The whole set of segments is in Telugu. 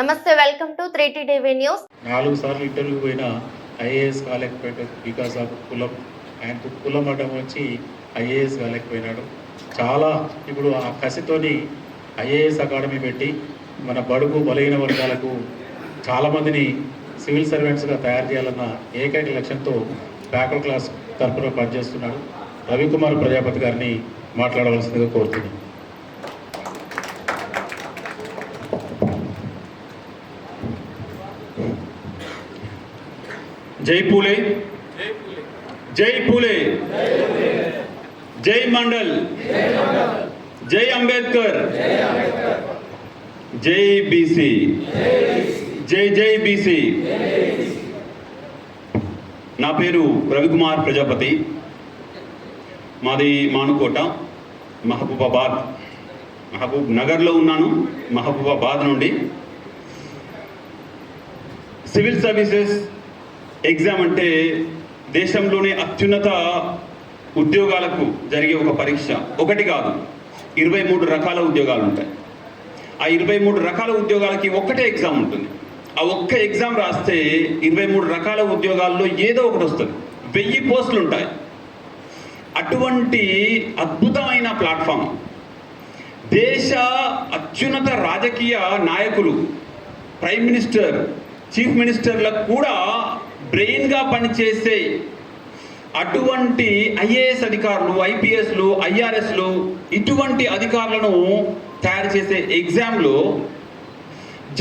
నమస్తే, welcome to 3T TV news. 4 సార్లు ఇంటర్వ్యూ పోయిన ఐఏఎస్ కాలేకపోయాడు బికాస్ ఆఫ్ కులం. ఆయనకు కులం అడ్డం వచ్చి ఐఏఎస్ కాలేకపోయినాడు. చాలా ఇప్పుడు ఆ కసితోని ఐఏఎస్ అకాడమీ పెట్టి మన బడుగు బలహీన వర్గాలకు చాలామందిని సివిల్ సర్వెంట్స్గా తయారు చేయాలన్న ఏకైక లక్ష్యంతో బ్యాక్వర్డ్ క్లాస్ తరఫున పనిచేస్తున్నాడు. రవికుమార్ ప్రజాపతి గారిని మాట్లాడవలసిందిగా కోరుతున్నాను. जय पूले, जय पूले, जय मंडल, जय अंबेडकर, जय बीसी, जय जय बीसी. నా పేరు రవికుమార్ ప్రజాపతి. మాది మానుకోట, మహబూబాబాద్, మహబూబ్ నగర్లో ఉన్నాను. మహబూబాబాద్ నుండి సివిల్ సర్వీసెస్ ఎగ్జామ్ అంటే దేశంలోనే అత్యున్నత ఉద్యోగాలకు జరిగే ఒక పరీక్ష. ఒకటి కాదు, 23 రకాల ఉద్యోగాలు ఉంటాయి. ఆ 23 రకాల ఉద్యోగాలకి ఒక్కటే ఎగ్జామ్ ఉంటుంది. ఆ ఒక్క ఎగ్జామ్ రాస్తే 23 రకాల ఉద్యోగాల్లో ఏదో ఒకటి వస్తుంది. 1000 పోస్టులు ఉంటాయి. అటువంటి అద్భుతమైన ప్లాట్ఫామ్. దేశ అత్యున్నత రాజకీయ నాయకులు, ప్రైమ్ మినిస్టర్, చీఫ్ మినిస్టర్లకు కూడా బ్రెయిన్గా పనిచేసే అటువంటి ఐఏఎస్ అధికారులు, ఐపీఎస్లు, ఐఆర్ఎస్లు, ఇటువంటి అధికారులను తయారు చేసే ఎగ్జామ్లో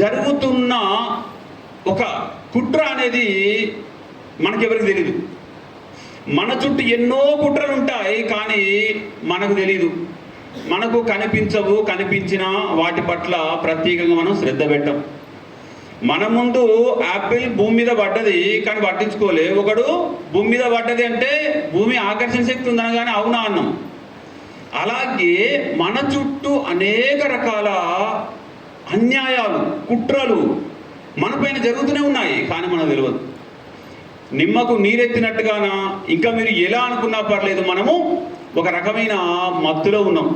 జరుగుతున్న ఒక కుట్ర అనేది మనకెవరికి తెలీదు. మన చుట్టూ ఎన్నో కుట్రలు ఉంటాయి, కానీ మనకు తెలీదు. మనకు కనిపించవు. కనిపించిన వాటి పట్ల ప్రత్యేకంగా మనం శ్రద్ధ పెట్టం. మన ముందు యాపిల్ భూమి మీద పడ్డది, కానీ పట్టించుకోలే. ఒకడు భూమి మీద పడ్డది అంటే భూమి ఆకర్షణ శక్తి ఉందనగానే అవునా అన్నాం. అలాగే మన చుట్టూ అనేక రకాల అన్యాయాలు, కుట్రలు మనపైన జరుగుతూనే ఉన్నాయి, కానీ మనకు తెలియదు. నిమ్మకు నీరెత్తినట్టుగానా, ఇంకా మీరు ఎలా అనుకున్నా పర్లేదు, మనము ఒక రకమైన మత్తులో ఉన్నాం.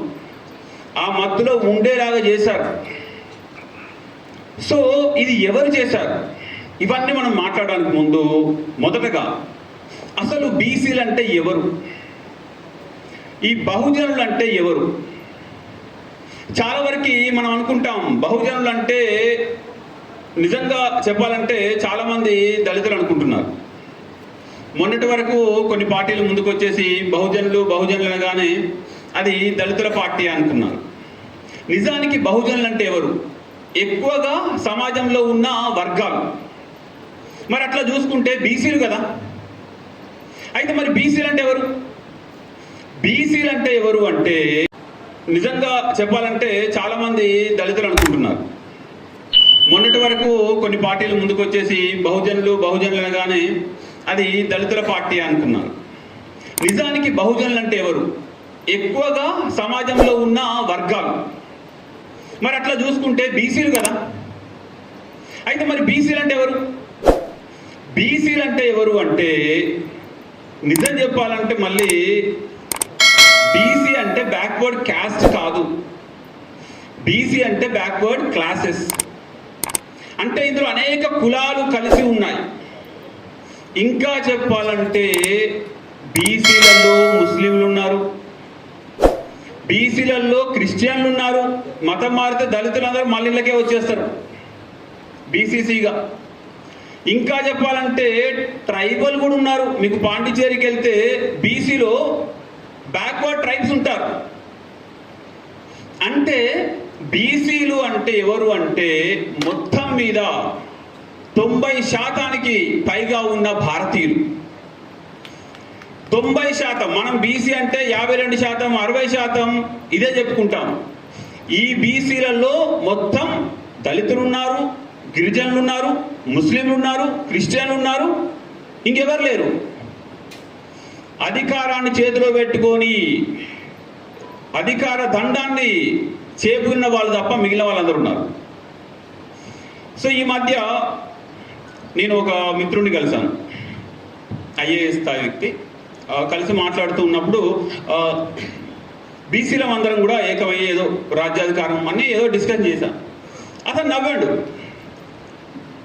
ఆ మత్తులో ఉండేలాగా చేశారు. సో ఇది ఎవరు చేశారు? ఇవన్నీ మనం మాట్లాడడానికి ముందు మొదటగా అసలు బీసీలు అంటే ఎవరు, ఈ బహుజనులు అంటే ఎవరు? చాలా వరకు మనం అనుకుంటాం బహుజనులు అంటే, నిజంగా చెప్పాలంటే చాలామంది దళితులు అనుకుంటున్నారు. మొన్నటి వరకు కొన్ని పార్టీలు ముందుకు వచ్చేసి బహుజనులు అనగానే అది దళితుల పార్టీ అనుకున్నారు. నిజానికి బహుజనులు అంటే ఎవరు? ఎక్కువగా సమాజంలో ఉన్న వర్గాలు. మరి అట్లా చూసుకుంటే బీసీలు కదా. అయితే మరి బీసీలు అంటే ఎవరు? బీసీలు అంటే ఎవరు అంటే, నిజంగా చెప్పాలంటే చాలామంది దళితులు అనుకుంటున్నారు. మొన్నటి వరకు కొన్ని పార్టీలు ముందుకు వచ్చేసి బహుజనులు అనగానే అది దళితుల పార్టీ అనుకున్నారు. నిజానికి బహుజనులు అంటే ఎవరు? ఎక్కువగా సమాజంలో ఉన్న వర్గాలు. మరి అట్లా చూసుకుంటే బీసీలు కదా. అయితే మరి బీసీలు అంటే ఎవరు? బీసీలు అంటే ఎవరు అంటే, నిజం చెప్పాలంటే మళ్ళీ బీసీ అంటే బ్యాక్వర్డ్ క్యాస్ట్ కాదు. బీసీ అంటే బ్యాక్వర్డ్ క్లాసెస్. అంటే ఇందులో అనేక కులాలు కలిసి ఉన్నాయి. ఇంకా చెప్పాలంటే బీసీలలో ముస్లింలు ఉన్నారు, బీసీలలో క్రిస్టియన్లు ఉన్నారు. మతం మారితే దళితులందరూ మళ్ళీళ్ళకే వచ్చేస్తారు బీసీసీగా. ఇంకా చెప్పాలంటే ట్రైబల్ కూడా ఉన్నారు. మీకు పాండిచేరికి వెళ్తే బీసీలో బ్యాక్వర్డ్ ట్రైబ్స్ ఉంటారు. అంటే బీసీలు అంటే ఎవరు అంటే, మొత్తం మీద 90% పైగా ఉన్న భారతీయులు. 90%. మనం బీసీ అంటే 52%, 60% ఇదే చెప్పుకుంటాం. ఈ బీసీలలో మొత్తం దళితులు ఉన్నారు, గిరిజనులు ఉన్నారు, ముస్లింలు ఉన్నారు, క్రిస్టియన్లు ఉన్నారు, ఇంకెవరు లేరు. అధికారాన్ని చేతిలో పెట్టుకొని అధికార దండాన్ని చేపుకున్న వాళ్ళు తప్ప మిగిలిన వాళ్ళందరూ ఉన్నారు. సో ఈ మధ్య నేను ఒక మిత్రుడిని కలిశాను, ఐఏఎస్ స్థాయి వ్యక్తి. కలిసి మాట్లాడుతూ ఉన్నప్పుడు బీసీలం అందరం కూడా ఏకమయ్యి ఏదో రాజ్యాధికారం అన్నీ ఏదో డిస్కస్ చేశాం. అతను నవ్వాడు.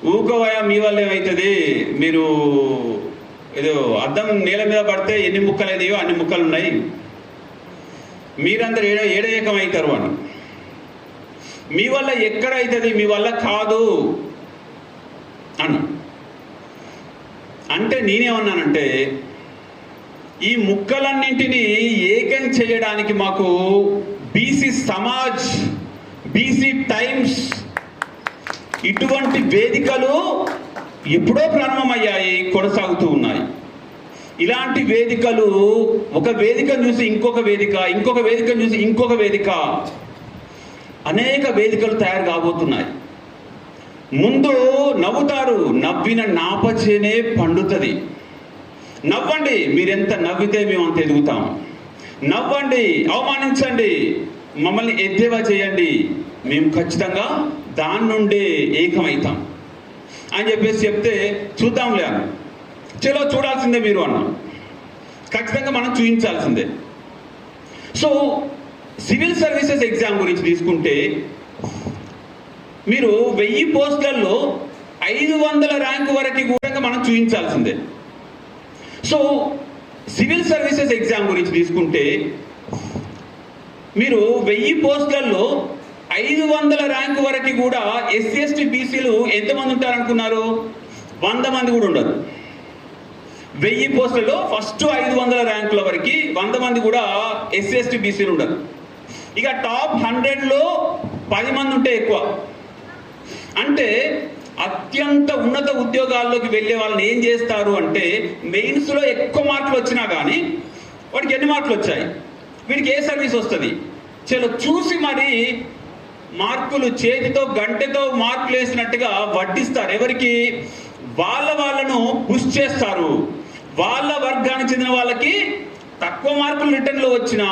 ఊకవయ మీ వల్ల ఏమవుతుంది, మీరు ఏదో అద్దం నేల మీద పడితే ఎన్ని ముక్కలు అయినాయో అన్ని ముక్కలు ఉన్నాయి, మీరందరూ ఏకమవుతారు అని. మీ వల్ల ఎక్కడ అవుతుంది, మీ వల్ల కాదు అన్న. అంటే నేనేమన్నానంటే ఈ ముక్కలన్నింటినీ ఏకం చేయడానికి మాకు బీసీ సమాజ్, బీసీ టైమ్స్ ఇటువంటి వేదికలు ఎప్పుడో ప్రారంభమయ్యాయి, కొనసాగుతూ ఉన్నాయి. ఇలాంటి వేదికలు ఒక వేదికను చూసి ఇంకొక వేదిక, ఇంకొక వేదికను చూసి ఇంకొక వేదిక, అనేక వేదికలు తయారు కాబోతున్నాయి. ముందు నవ్వుతారు, నవ్విన నాపచేనే పండుతుంది. నవ్వండి, మీరెంత నవ్వితే మేము అంత ఎదుగుతాం. నవ్వండి, అవమానించండి, మమ్మల్ని ఎద్దేవా చేయండి, మేము ఖచ్చితంగా దాని నుండే ఏకమవుతాం అని చెప్పేసి చెప్తే చూద్దాంలే అన్న. చలో చూడాల్సిందే మీరు అన్న, ఖచ్చితంగా మనం చూపించాల్సిందే. సో సివిల్ సర్వీసెస్ ఎగ్జామ్ గురించి తీసుకుంటే మీరు 1000 పోస్టులలో 500 ర్యాంకు వరకు కూడా మనం చూపించాల్సిందే. సో సివిల్ సర్వీసెస్ ఎగ్జామ్ గురించి తీసుకుంటే మీరు 1000 పోస్టులలో 500 ర్యాంకు వరకు కూడా ఎస్సీ ఎస్టీ బీసీలు ఎంతమంది ఉంటారనుకున్నారు? 100 మంది కూడా ఉండరు. 1000 పోస్టులలో ఫస్ట్ 500 ర్యాంకుల వరకు 100 మంది కూడా ఎస్సీ ఎస్టీ బీసీలు ఉండరు. ఇక టాప్ 100లో 10 మంది ఉంటే ఎక్కువ. అంటే అత్యంత ఉన్నత ఉద్యోగాల్లోకి వెళ్ళే వాళ్ళని ఏం చేస్తారు అంటే మెయిన్స్లో ఎక్కువ మార్కులు వచ్చినా కానీ వాడికి ఎన్ని మార్కులు వచ్చాయి, వీడికి ఏ సర్వీస్ వస్తుంది, చలో చూసి మరి మార్కులు చేతితో గంటతో మార్కులు వేసినట్టుగా వడ్డిస్తారు. ఎవరికి? వాళ్ళను పుష్ చేస్తారు. వాళ్ళ వర్గానికి చెందిన వాళ్ళకి తక్కువ మార్కులు రిటర్న్లో వచ్చినా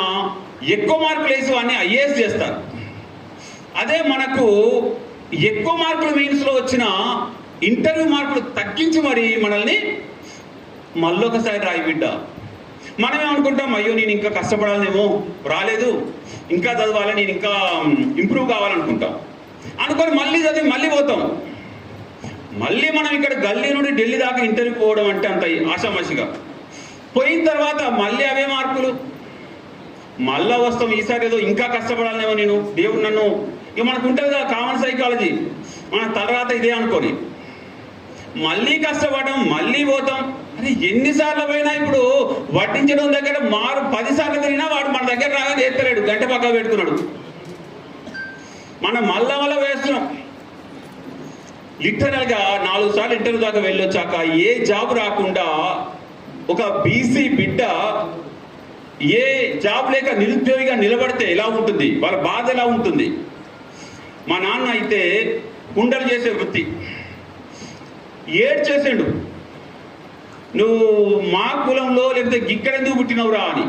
ఎక్కువ మార్కులు వేసి వాడిని ఐఏఎస్ చేస్తారు. అదే మనకు ఎక్కువ మార్కులు మెయిన్స్లో వచ్చిన ఇంటర్వ్యూ మార్కులు తగ్గించి మరి మనల్ని మళ్ళొకసారి రాయి బిడ్డ. మనం ఏమనుకుంటాం, అయ్యో నేను ఇంకా కష్టపడాలేమో, రాలేదు, ఇంకా చదవాలి, నేను ఇంకా ఇంప్రూవ్ కావాలనుకుంటాం. అనుకొని మళ్ళీ చదివి మళ్ళీ పోతాం. మళ్ళీ మనం ఇక్కడ గల్లీ నుండి ఢిల్లీ దాకా ఇంటర్వ్యూ పోవడం అంటే అంత ఆషామాషిగా. పోయిన తర్వాత మళ్ళీ అవే మార్కులు, మళ్ళా వస్తాం. ఈసారి ఏదో ఇంకా కష్టపడాలేమో, నేను దేవుడు నన్ను, ఇక మనకు ఉంటుంది కదా కామన్ సైకాలజీ, మన తర్వాత ఇదే అనుకొని మళ్ళీ కష్టపడడం, మళ్ళీ పోతాం. అరే ఎన్నిసార్లు పోయినా ఇప్పుడు వడ్డించడం దగ్గర 10 సార్లు తిరిగినా వాడు మన దగ్గర రాగా చేస్తలేడు, గంట పక్క పెట్టుకున్నాడు. మనం మళ్ళా వేస్తున్నాం. లిటరల్గా 4 సార్లు ఇంటర్వ్యూ దాకా వెళ్ళొచ్చాక ఏ జాబ్ రాకుండా ఒక బీసీ బిడ్డ ఏ జాబ్ లేక నిరుద్యోగిగా నిలబడితే ఎలా ఉంటుంది, వాళ్ళ బాధ ఎలా ఉంటుంది? మా నాన్న అయితే కుండలు చేసే వృత్తి, ఏడ్చేసాడు, నువ్వు మా కులంలో లేకపోతే ఇక్కడెందుకు పుట్టినవురా అని.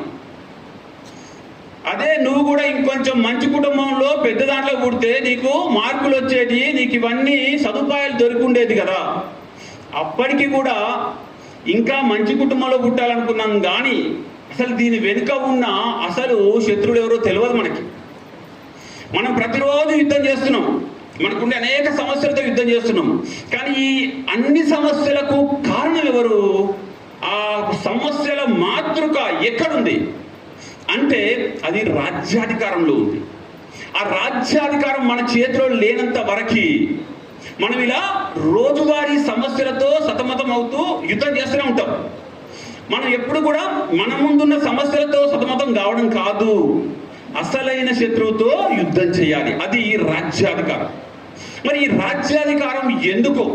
అదే నువ్వు కూడా ఇంకొంచెం మంచి కుటుంబంలో పెద్ద దాంట్లో పుడితే నీకు మార్కులు వచ్చేటి, నీకు ఇవన్నీ సదుపాయాలు దొరికిండేది కదా. అప్పటికి కూడా ఇంకా మంచి కుటుంబంలో పుట్టాలనుకున్నాం కానీ అసలు దీని వెనుక ఉన్న అసలు శత్రువులు ఎవరో తెలియదు మనకి. మనం ప్రతిరోజు యుద్ధం చేస్తున్నాం, మనకుండే అనేక సమస్యలతో యుద్ధం చేస్తున్నాం. కానీ ఈ అన్ని సమస్యలకు కారణం ఎవరు? ఆ సమస్యల మాతృక ఎక్కడుంది అంటే అది రాజ్యాధికారంలో ఉంది. ఆ రాజ్యాధికారం మన చేతిలో లేనంత వరకు మనం ఇలా రోజువారీ సమస్యలతో సతమతం అవుతూ యుద్ధం చేస్తూనే ఉంటాం. మనం ఎప్పుడు కూడా మన ముందున్న సమస్యలతో సతమతం కావడం కాదు, అసలైన శత్రువుతో యుద్ధం చేయాలి. అది రాజ్యాధికారం. మరి ఈ రాజ్యాధికారం ఎందుకు?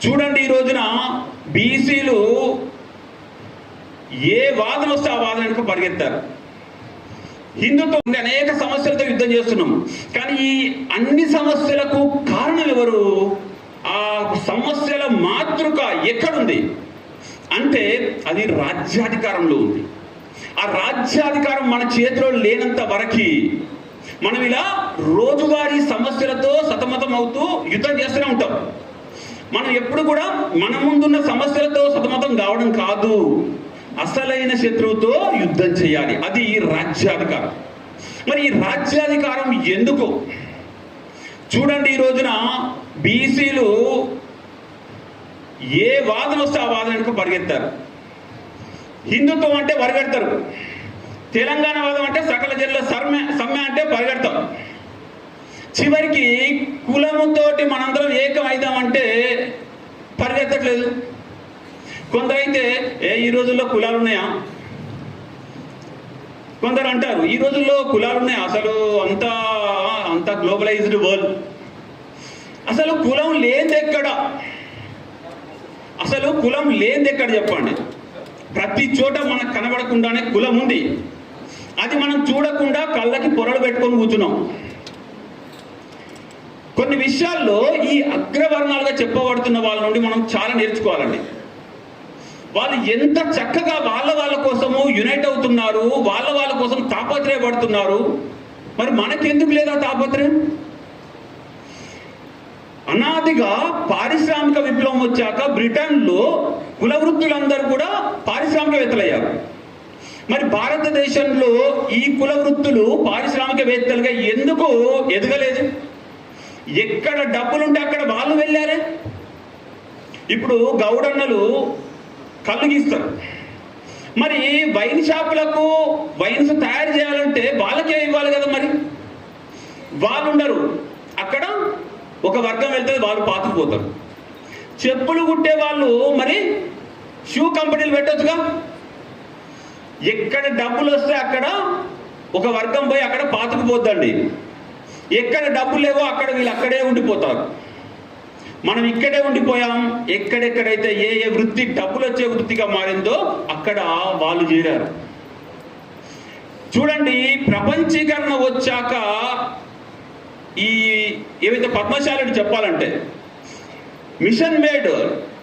చూడండి, ఈ రోజున బీసీలు ఏ వాదన వస్తే ఆ వాదన వెనుక పరిగెత్తారు. హిందుత్వం ఉండే అనేక సమస్యలతో యుద్ధం చేస్తున్నాం. కానీ ఈ అన్ని సమస్యలకు కారణం ఎవరు? ఆ సమస్యల మాతృక ఎక్కడుంది అంటే అది రాజ్యాధికారంలో ఉంది. ఆ రాజ్యాధికారం మన చేతిలో లేనంత వరకు మనం ఇలా రోజువారీ సమస్యలతో సతమతం అవుతూ యుద్ధం చేస్తూనే ఉంటాం. మనం ఎప్పుడు కూడా మన ముందున్న సమస్యలతో సతమతం కావడం కాదు, అసలైన శత్రువుతో యుద్ధం చేయాలి. అది రాజ్యాధికారం. మరి ఈ రాజ్యాధికారం ఎందుకు? చూడండి, ఈ రోజున బీసీలు ఏ వాదన వస్తే ఆ వాదన వెనుక పరిగెత్తారు. హిందుత్వం అంటే పరిగెడతారు, తెలంగాణ వాదం అంటే సకల జిల్లా సమ్మె అంటే పరిగెడతాం. చివరికి కులముతోటి మనందరం ఏకం అవుదామంటే పరిగెత్తట్లేదు. కొందరైతే ఈ రోజుల్లో కులాలు ఉన్నాయా, కొందరు అంటారు ఈ రోజుల్లో కులాలు ఉన్నాయా, అసలు అంత గ్లోబలైజ్డ్ వరల్డ్, అసలు కులం లేనిది ఎక్కడ, అసలు కులం లేనిది ఎక్కడ చెప్పండి. ప్రతి చోట మనకు కనబడకుండానే కులం ఉంది. అది మనం చూడకుండా కళ్ళకి పొరలు పెట్టుకొని కూర్చున్నాం. కొన్ని విషయాల్లో ఈ అగ్రవర్ణాలుగా చెప్పబడుతున్న వాళ్ళ నుండి మనం చాలా నేర్చుకోవాలండి. వాళ్ళు ఎంత చక్కగా వాళ్ళ కోసము యునైట్ అవుతున్నారు, వాళ్ళ కోసం తాపత్రయపడుతున్నారు. మరి మనకెందుకు లేదా తాపత్రయం? అనాదిగా పారిశ్రామిక విప్లవం వచ్చాక బ్రిటన్లో కుల వృత్తులందరూ కూడా పారిశ్రామికవేత్తలయ్యారు. మరి భారతదేశంలో ఈ కుల వృత్తులు పారిశ్రామికవేత్తలుగా ఎందుకు ఎదగలేదు? ఎక్కడ డబ్బులుంటే అక్కడ వాళ్ళు వెళ్ళారే. ఇప్పుడు గౌడన్నలు కళ్ళు గీస్తారు, మరి వైన్ షాపులకు వైన్స్ తయారు చేయాలంటే వాళ్ళకే ఇవ్వాలి కదా. మరి వాళ్ళు ఉండరు, అక్కడ ఒక వర్గం వెళ్తే వాళ్ళు పాతుకుపోతారు. చెప్పులు కుట్టే వాళ్ళు మరి షూ కంపెనీలు పెట్టొచ్చుగా. ఎక్కడ డబ్బులు వస్తే అక్కడ ఒక వర్గం పోయి అక్కడ పాతుకుపోద్దండి. ఎక్కడ డబ్బులు లేవో అక్కడ వీళ్ళు అక్కడే ఉండిపోతారు. మనం ఇక్కడే ఉండిపోయాం. ఎక్కడెక్కడైతే ఏ వృత్తి డబ్బులు వచ్చే వృత్తిగా మారిందో అక్కడ వాళ్ళు చేరారు. చూడండి, ప్రపంచీకరణ వచ్చాక ఈ ఏవైతే పద్మశాలని చెప్పాలంటే machine made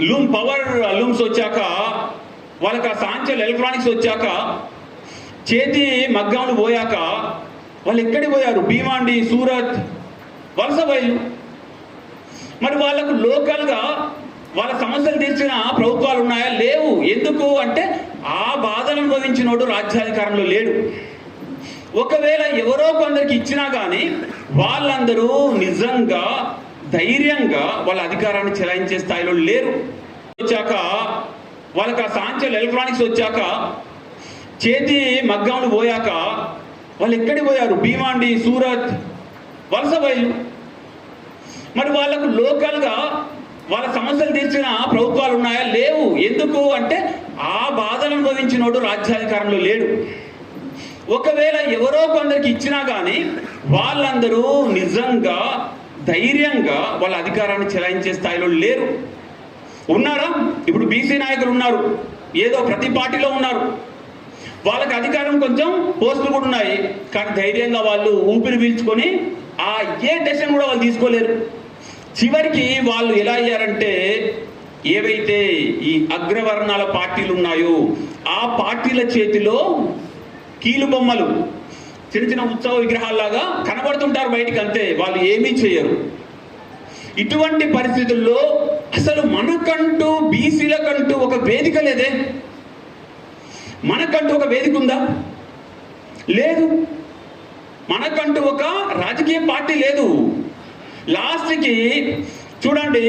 loom power looms వచ్చాక, వాళ్ళకి ఆ సాంచల్ ఎలక్ట్రానిక్స్ వచ్చాక, చేతి మగ్గాలు పోయాక వాళ్ళు ఎక్కడికి పోయారు? భీమాండి, సూరత్, వలస బయలు. మరి వాళ్ళకు లోకల్గా వాళ్ళ సమస్యలు తీర్చిన ప్రభుత్వాలు ఉన్నాయా? లేవు. ఎందుకు అంటే ఆ బాధను అనుభవించినోడు రాజ్యాధికారంలో లేడు. ఒకవేళ ఎవరో కొందరికి ఇచ్చినా కానీ వాళ్ళందరూ నిజంగా ధైర్యంగా వాళ్ళ అధికారాన్ని చెలాయించే స్థాయిలో లేరు. వచ్చాక వాళ్ళకి ఆ సాంచల్ ఎలక్ట్రానిక్స్ వచ్చాక, చేతి మగ్గాలు పోయాక వాళ్ళు ఎక్కడికి పోయారు? భీమాండి, సూరత్, వలస బయలు. మరి వాళ్ళకు లోకల్గా వాళ్ళ సమస్యలు తీర్చిన ప్రభుత్వాలు ఉన్నాయా? లేవు. ఎందుకు అంటే ఆ బాధను అనుభవించినోడు రాజ్యాధికారంలో లేడు. ఒకవేళ ఎవరో కొందరికి ఇచ్చినా కానీ వాళ్ళందరూ నిజంగా ధైర్యంగా వాళ్ళ అధికారాన్ని చెలాయించే స్థాయిలో లేరు. ఉన్నారా? ఇప్పుడు బీసీ నాయకులు ఉన్నారు, ఏదో ప్రతి పార్టీలో ఉన్నారు. వాళ్ళకి అధికారం కొంచెం పోస్టులు కూడా ఉన్నాయి, కానీ ధైర్యంగా వాళ్ళు ఊపిరి పీల్చుకొని ఆ ఏ డెసిషన్ కూడా వాళ్ళు తీసుకోలేరు. చివరికి వాళ్ళు ఎలా అయ్యారంటే, ఏవైతే ఈ అగ్రవర్ణాల పార్టీలు ఉన్నాయో ఆ పార్టీల చేతిలో కీలు బొమ్మలు, చిన్న చిన్న ఉత్సవ విగ్రహాల్లాగా కనబడుతుంటారు బయటికి, అంతే. వాళ్ళు ఏమీ చేయరు. ఇటువంటి పరిస్థితుల్లో అసలు మనకంటూ బీసీలకంటూ ఒక వేదిక లేదే. మనకంటూ ఒక వేదిక ఉందా? లేదు. మనకంటూ ఒక రాజకీయ పార్టీ లేదు. లాస్ట్కి చూడండి,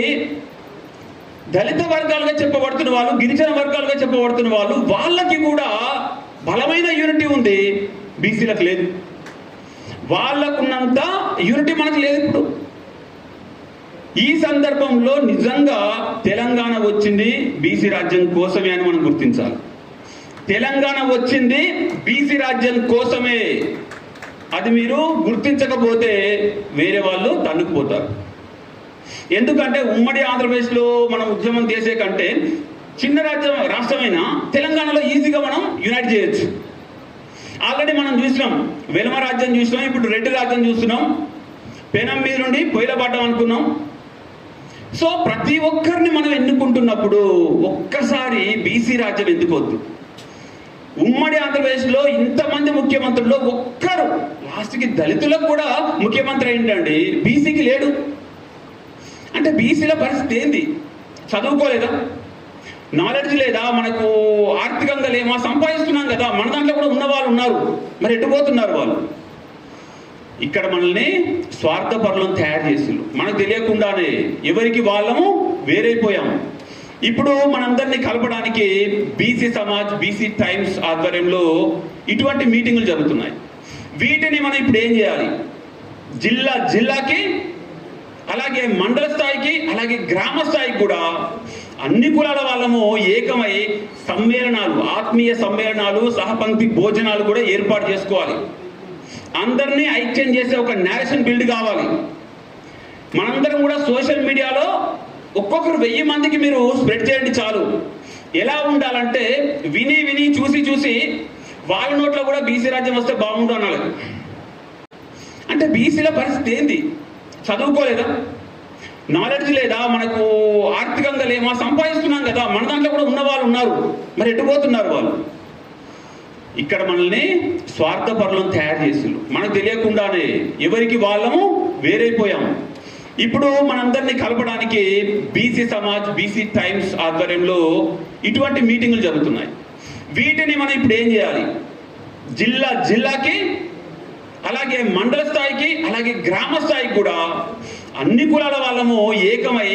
దళిత వర్గాలుగా చెప్పబడుతున్న వాళ్ళు, గిరిజన వర్గాలుగా చెప్పబడుతున్న వాళ్ళు, వాళ్ళకి కూడా బలమైన యూనిటీ ఉంది, బీసీలకు లేదు. వాళ్ళకున్నంత యూనిటీ మనకు లేదు. ఇప్పుడు ఈ సందర్భంలో నిజంగా తెలంగాణ వచ్చింది బీసీ రాజ్యం కోసమే అని మనం గుర్తించాలి. తెలంగాణ వచ్చింది బీసీ రాజ్యం కోసమే. అది మీరు గుర్తించకపోతే వేరే వాళ్ళు తన్నుకుపోతారు. ఎందుకంటే ఉమ్మడి ఆంధ్రప్రదేశ్లో మనం ఉద్యమం చేసే కంటే చిన్న రాష్ట్రమైన తెలంగాణలో ఈజీగా మనం యునైట్ చేయొచ్చు. ఆల్రెడీ మనం చూసినాం, వెలమ రాజ్యం చూసినాం, ఇప్పుడు రెడ్డి రాజ్యం చూస్తున్నాం, పెనం మీద నుండి పొయ్యిలపడ్డం అనుకున్నాం. సో ప్రతి ఒక్కరిని మనం ఎన్నుకుంటున్నప్పుడు ఒక్కసారి బీసీ రాజ్యం ఎందుకొద్దు? ఉమ్మడి ఆంధ్రప్రదేశ్లో ఇంతమంది ముఖ్యమంత్రుల్లో ఒక్కరు లాస్ట్కి దళితులకు కూడా ముఖ్యమంత్రి ఏంటండి, బీసీకి లేడు. అంటే బీసీల పరిస్థితి ఏంది? చదువుకోలేదా? నాలెడ్జ్ లేదా? మనకు ఆర్థికంగా లేమా? సంపాదిస్తున్నాం కదా, మన దాంట్లో కూడా ఉన్న వాళ్ళు ఉన్నారు, మరి ఎట్టుపోతున్నారు వాళ్ళు? ఇక్కడ మనల్ని స్వార్థపరులను తయారు చేసిండ్రు. మనకు తెలియకుండానే ఎవరికి వాళ్ళము వేరైపోయాము. ఇప్పుడు మనందరినీ కలపడానికి బీసీ సమాజ్, బీసీ టైమ్స్ ఆధ్వర్యంలో ఇటువంటి మీటింగులు జరుగుతున్నాయి. వీటిని మనం ఇప్పుడు ఏం చేయాలి? జిల్లాకి, అలాగే మండల స్థాయికి, అలాగే గ్రామ స్థాయికి కూడా అన్ని కులాల వాళ్ళము ఏకమై సమ్మేళనాలు, ఆత్మీయ సమ్మేళనాలు, సహపంక్తి భోజనాలు కూడా ఏర్పాటు చేసుకోవాలి. అందరినీ ఐక్యం చేసే ఒక నేరేషన్ బిల్డ్ కావాలి. మనందరం కూడా సోషల్ మీడియాలో ఒక్కొక్కరు 1000 మందికి మీరు స్ప్రెడ్ చేయండి చాలు. ఎలా ఉండాలంటే విని చూసి వాళ్ళ నోట్లో కూడా బీసీ రాజ్యం వస్తే బాగుండు అనాలి. అంటే బీసీల పరిస్థితి ఏంది? చదువుకోలేదా? నాలెడ్జ్ లేదా? మనకు ఆర్థికంగా లేమా? సంపాదిస్తున్నాం కదా, మన దాంట్లో కూడా ఉన్న వాళ్ళు ఉన్నారు, మరి ఎట్టుపోతున్నారు వాళ్ళు? ఇక్కడ మనల్ని స్వార్థపరులను తయారు చేసిండ్రు. మనకు తెలియకుండానే ఎవరికి వాళ్ళము వేరైపోయాము. ఇప్పుడు మనందరినీ కలపడానికి బీసీ సమాజ్, బీసీ టైమ్స్ ఆధ్వర్యంలో ఇటువంటి మీటింగులు జరుగుతున్నాయి. వీటిని మనం ఇప్పుడు ఏం చేయాలి? జిల్లాకి, అలాగే మండల స్థాయికి, అలాగే గ్రామ స్థాయికి కూడా అన్ని కులాల వాళ్ళము ఏకమై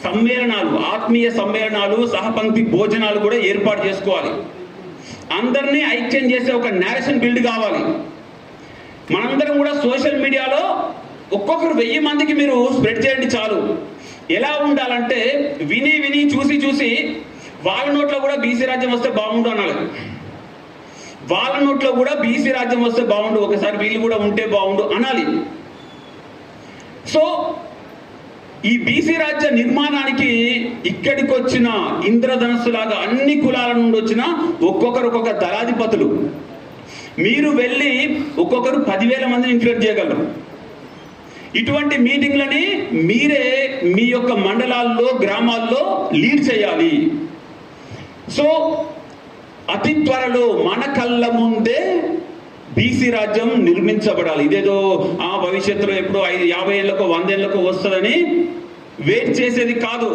సమ్మేళనాలు, ఆత్మీయ సమ్మేళనాలు, సహపంక్తి భోజనాలు కూడా ఏర్పాటు చేసుకోవాలి. అందరినీ ఐక్యం చేసే ఒక నేరేషన్ బిల్డ్ కావాలి. మనందరం కూడా సోషల్ మీడియాలో ఒక్కొక్కరు 1000 మందికి మీరు స్ప్రెడ్ చేయండి చాలు. ఎలా ఉండాలంటే విని చూసి వాళ్ళ నోట్లో కూడా బీసీ రాజ్యం వస్తే బాగుండు అనాలి. వాళ్ళ నోట్లో కూడా బీసీ రాజ్యం వస్తే బాగుండు, ఒకసారి వీళ్ళు కూడా ఉంటే బాగుండు అనాలి. సో ఈ బీసీ రాజ్య నిర్మాణానికి ఇక్కడికి వచ్చిన ఇంద్రధనస్సులాగా అన్ని కులాల నుండి వచ్చిన ఒక్కొక్కరు ఒక్కొక్క దళాధిపతులు. మీరు వెళ్ళి ఒక్కొక్కరు 10,000 మందిని ఇన్ఫ్లుయెన్స్ చేయగలరు. ఇటువంటి మీటింగ్లని మీరే మీ యొక్క మండలాల్లో, గ్రామాల్లో లీడ్ చేయాలి. సో అతి త్వరలో మన కళ్ళ ముందే బీసీ రాజ్యం నిర్మించబడాలి. ఇదేదో భవిష్యత్తులో ఎప్పుడో 50 ఏళ్ళకో 100 ఏళ్ళకో వస్తుందని వెయిట్ చేసేది కాదు.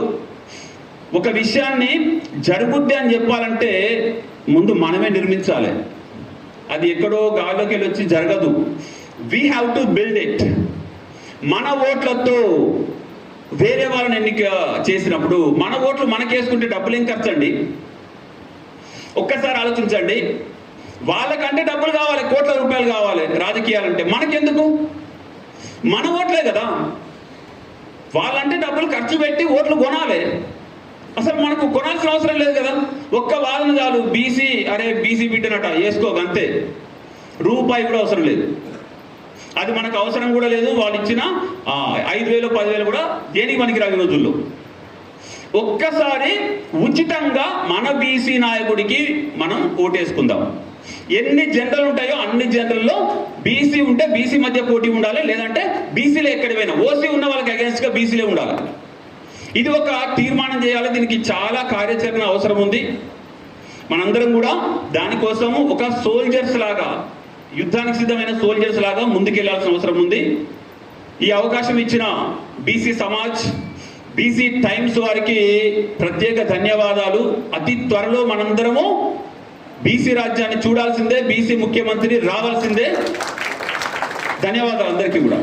ఒక విషయాన్ని జరుగుద్ది అని చెప్పాలంటే ముందు మనమే నిర్మించాలి. అది ఎక్కడో గాల్లోకి వెళ్ళి వచ్చి జరగదు. We have to build it. మన ఓట్లతో వేరే వాళ్ళని ఎన్నిక చేసినప్పుడు మన ఓట్లు మనకేసుకుంటే డబ్బులు ఏం ఖర్చు అండి? ఒక్కసారి ఆలోచించండి. వాళ్ళకంటే డబ్బులు కావాలి, కోట్ల రూపాయలు కావాలి రాజకీయాలంటే. మనకెందుకు? మన ఓట్లే కదా. వాళ్ళంటే డబ్బులు ఖర్చు పెట్టి ఓట్లు కొనాలి. అసలు మనకు కొనాల్సిన అవసరం లేదు కదా. ఒక్క వాళ్ళని చాలు, బీసీ, అరే బీసీ బిడ్డనట వేసుకోగంతే, రూపాయి కూడా అవసరం లేదు. అది మనకు అవసరం కూడా లేదు. వాళ్ళు ఇచ్చిన 5,000 10,000 కూడా దేనికి పనికిరావు ఈ రోజుల్లో. ఒక్కసారి ఉచితంగా మన బీసీ నాయకుడికి మనం ఓటేసుకుందాం. ఎన్ని జనరల్ ఉంటాయో అన్ని జనరల్లో బీసీ ఉంటే బీసీ మధ్య పోటీ ఉండాలి, లేదంటే బీసీలో ఎక్కడిపోయినా ఓసీ ఉన్న వాళ్ళకి అగేన్స్ట్గా బీసీలే ఉండాలి. ఇది ఒక తీర్మానం చేయాలి. దీనికి చాలా కార్యాచరణ అవసరం ఉంది. మనందరం కూడా దానికోసము ఒక సోల్జర్స్ లాగా, యుద్ధానికి సిద్ధమైన సోల్జర్స్ లాగా ముందుకెళ్లాల్సిన అవసరం ఉంది. ఈ అవకాశం ఇచ్చిన బీసీ సమాజ్, బీసీ టైమ్స్ వారికి ప్రత్యేక ధన్యవాదాలు. అతి త్వరలో మనందరము బీసీ రాజ్యాన్ని చూడాల్సిందే, బీసీ ముఖ్యమంత్రి రావాల్సిందే. ధన్యవాదాలు అందరికీ కూడా.